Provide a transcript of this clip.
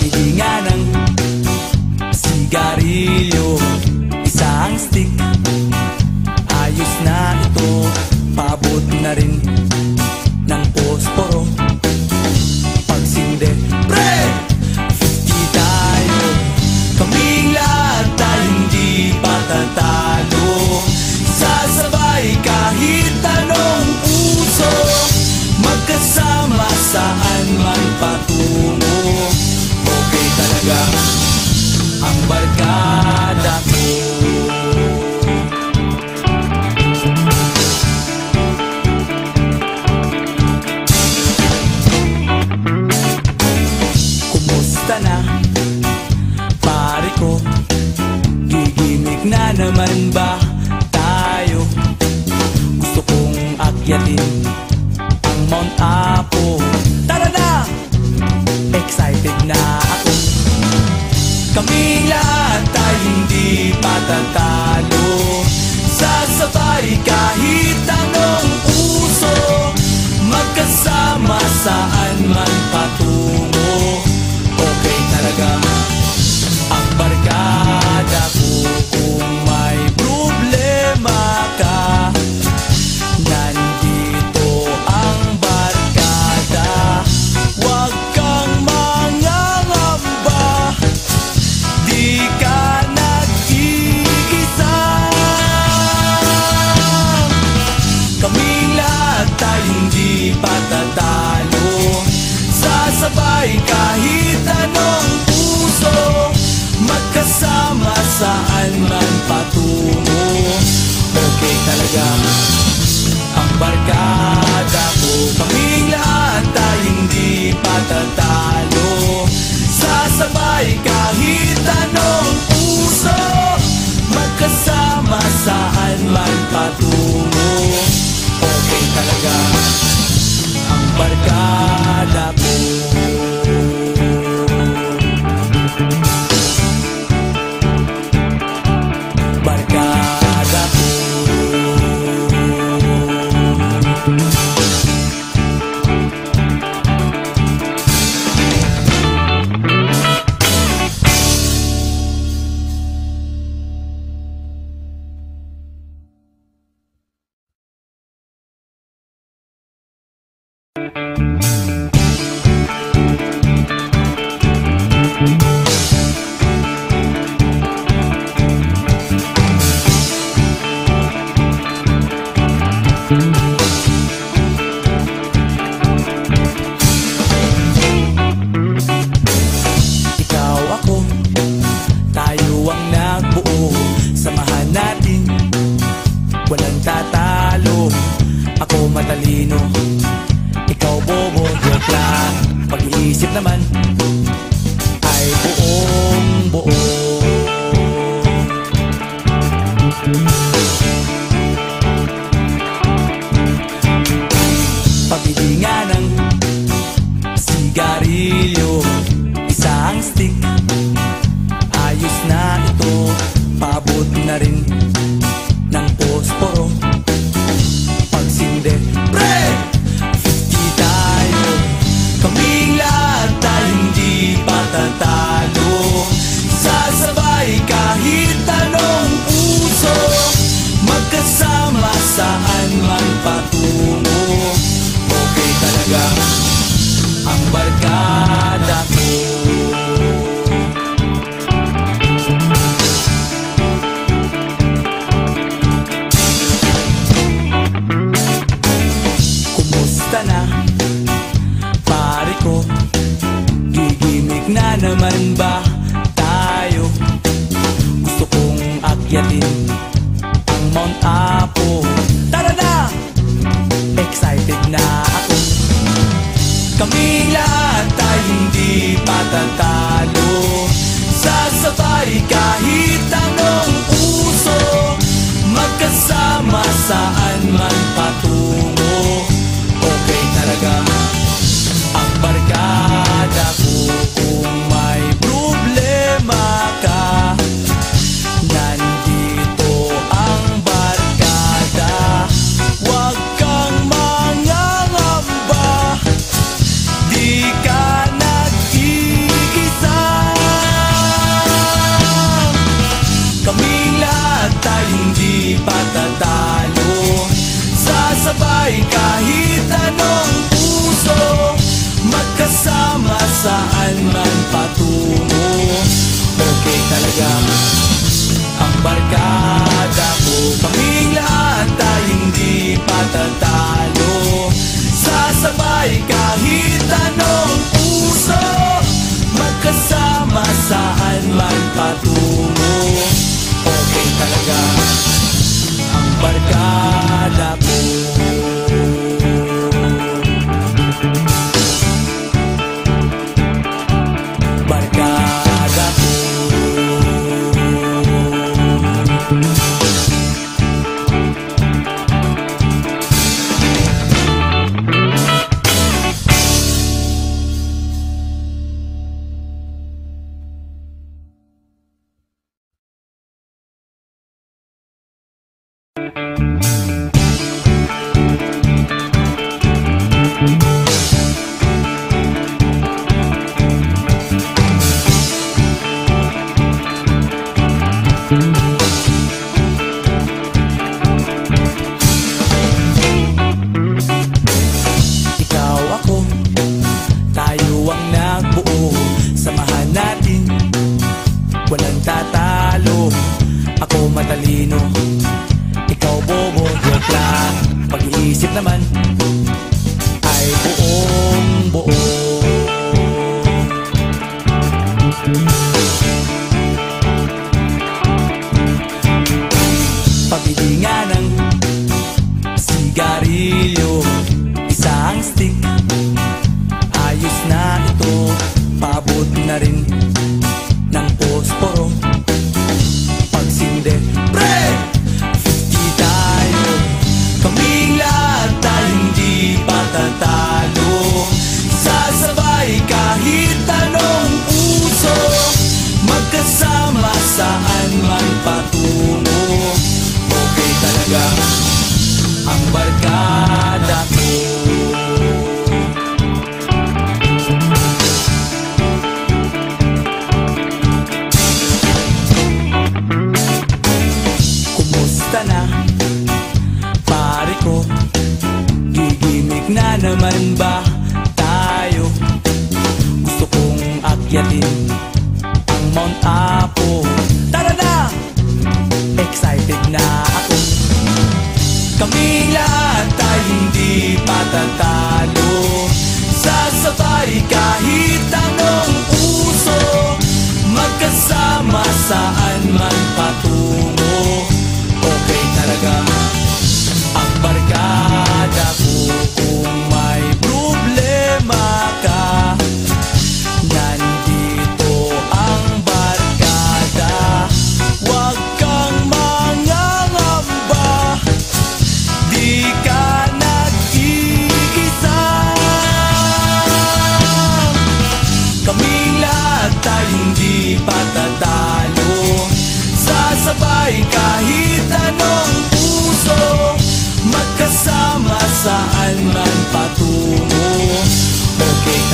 Paghihinga ng sigarilyo, isang stick, ayos na ito. Paabot na rin ng posporo. Pagsinde, pre! 50 tayo, kaming lahat tayo hindi patatalo. Sasabay kahit anong uso, magkasama saan man patungo. Okay talaga ang barkada ko. Kumusta na, pare ko? Gigimik na naman ba tayo? Gusto kong akyatin ang Mount Apo. Tara na! Excited na ako. Kaming lahat tayo hindi patatalo. Sasabay kahit anong uso, magkasama saan man patungo. Okay talaga ang barkada ko. Kung may problema ka, nandito ang barkada. Huwag kang mangangamba, di ka nag-iisa. Kaming lahat tayo hindi patatalo. Sasabay kahit anong puso, magkasama saan man patungo. Okay talaga ang barkada ko. Kaming lahat tayo hindi patatalo. Sasabay kahit anong puso, magkasama saan man patungo. Okay talaga ang barkada ko. Barkada ko. Ikaw ako, tayo ang nagbuo. Samahan natin, walang tatalo. Ako matalino, ikaw bobo. Joke lang, pag-iisip naman ay buong buo. Paghihinga ng sigarilyo, isang stick, ayos na ito. Paabot na rin ng posporo. Pagsinde, pre! 50 tayo, kaming lahat tayo hindi patatalo. Sasabay kahit anong uso, magkasama saan man patungo. Okay talaga ang barkada ko. Kumusta na, pare ko? Gigimik na naman ba tayo? Gusto kong akyatin ang Mount Apo. Tara na! Excited na ako. Kaming lahat tayo hindi patatalo. Sasabay kahit anong uso, magkasama saan man patungo. Okay talaga ang barkada ko. Kung may problema ka, nandito ang barkada. Huwag kang mangangamba, di ka nag-iisa. talaga ang barkada ko. Kaming lahat ay hindi patatalo, sasabay kahit anong puso, magkasama saan man patungo. Okay talaga ang barkada ko. Barkada ko. Ikaw ako, tayo ang nagbuo, samahan natin, walang tatalo. Ako matalino, ikaw bobo, joke lang. Pag-iisip naman ay buong buo. Pabili nga ng sigarilyo, isang stick, ayos na ito. Paabot na rin ng posporo, pagsinde, pre! 50 tayo, kaming lahat ay hindi patatalo, sasabay kahit anong puso, magkasama saan man patungo. Okay talaga ang barkada ko. Kumusta na, pare ko? Gigimik na naman ba tayo? Gusto kong akyatin ang Mount Apo. Tara na! Excited na ako. Kaming lahat ay hindi patatalo, sasabay kahit anong puso, magkasama saan man patungo. Okay talaga ang barkada ko. Kung may problema ka, nandito ang barkada. Huwag kang mangangamba, di ka nag-iisa. Kaming lahat ay hindi patatalo, sasabay kahit